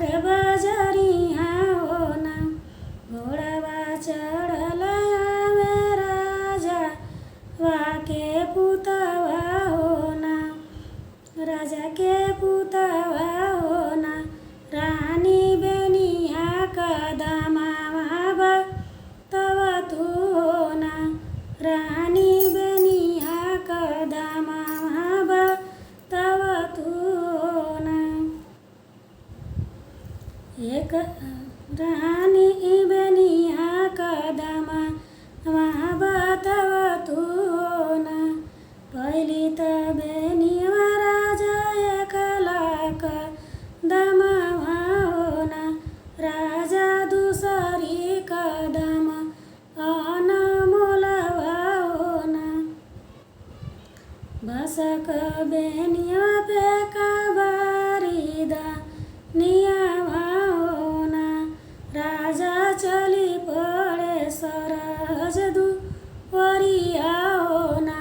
आठ बजरिया होना घोड़वा चढ़ल आवे राजा वाके पुतवा होना राजा के पुतवा होना रानी बेनिया कदमावा तब तू होना रानी बेनिया कदमावा तब तू होना एक रानी बेनिया कदमावा तब तू होना पहली त बेनिया राजा एकलाक दमावा होना राजा दूसरी कदम अनमोलवा होना बसक बेनिया पे कबारीदा नियावा होना राजा चली पड़े सरज दुवरिया होना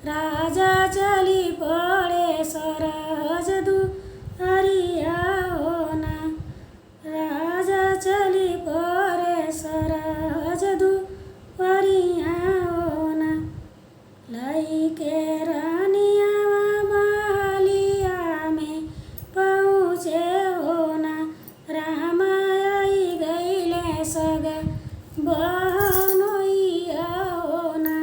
राजा चली पड़े सरज दुवरिया होना राजा चली पड़े सरज दुवरिया होना लई के रानिया बलिया में पहुँचे होना रामाई गईले सग बहनोइया होना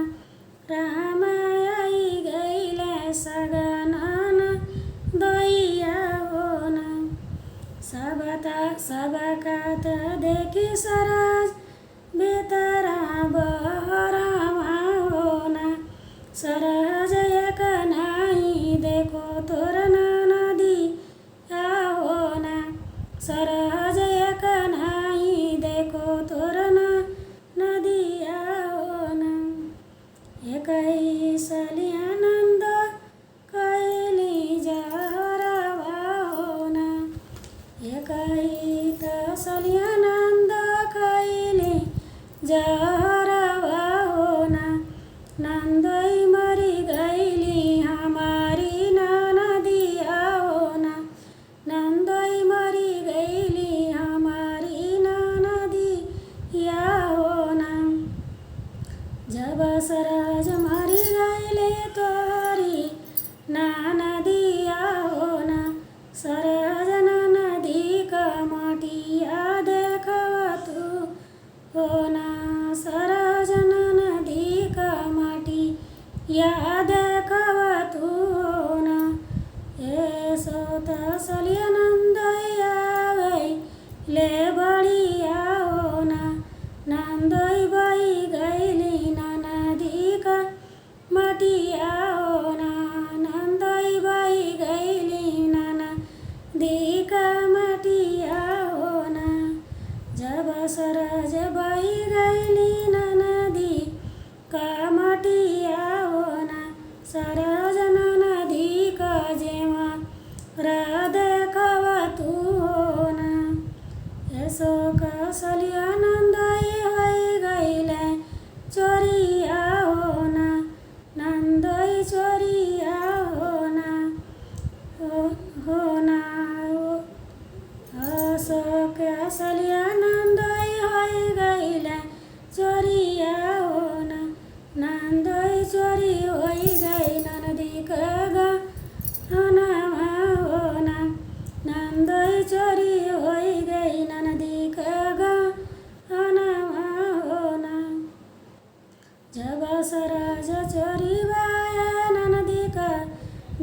रामाई गईले सगनन दैया होना सबका त देखी सरज बेतरा बहरावा होना सरज एक नाही देखो तोर नदी होना सरज एक नाही देखो तोर नदिया होना एकई सलियानंद कैली जहरवा होना एकई त सलियानंद कैली जहरवा होना नंदई मरी गईली हमारी नदिया होना नंदई मरी गईली हमारी नदिया होना जब सरज मरी गईले तोरी नदिया होना सरज नदी का मटिया देखवा तू होना सरज नदी का मटिया देखवा तू होना ए सोत सलियानंदया ले बड़िया होना नंदई बई गईली नदी का मटिया होना नंदई बई गईली नदी का मटिया होना जब सरज बई गईली नदी का मटिया होना सरज नदी का जेवा देखवा तू होना ऐसो का सलियानंदई होई गईले चोरिया होना नंदई चोरिया होना होना अशोक सलियानंदई होई गईले चोरिया होना नंदई चोरी होई गई नदी का गहनवा होना नंदई चोरी होई गई नदी का गहनवा होना जब सरज चोरी वाया नदी का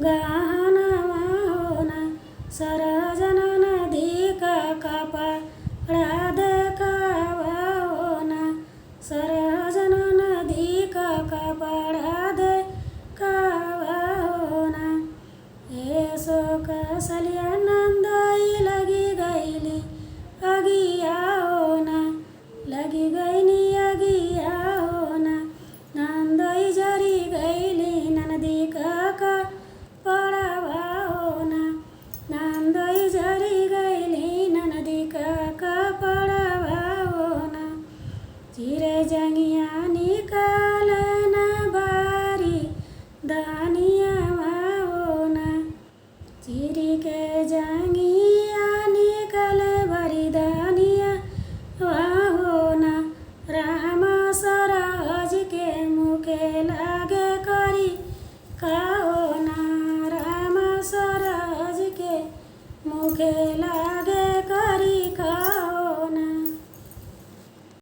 गहनवा होना सरज नदी का कपड़ा देखवा होना सरज नदी का कपड़ा देखवा होना ऐसो का सलियानंदई लगी गईली अगिया होना लगी गईनी अगिया होना नंदई जरी गईली नदी का कपड़वा होना नंदई जरी गईली नदी का कपड़वा होना चिरे जंगिया निकालना बारी दानिया होना चिरी के जंगिया निकले कहो ना राम सरज के मुखे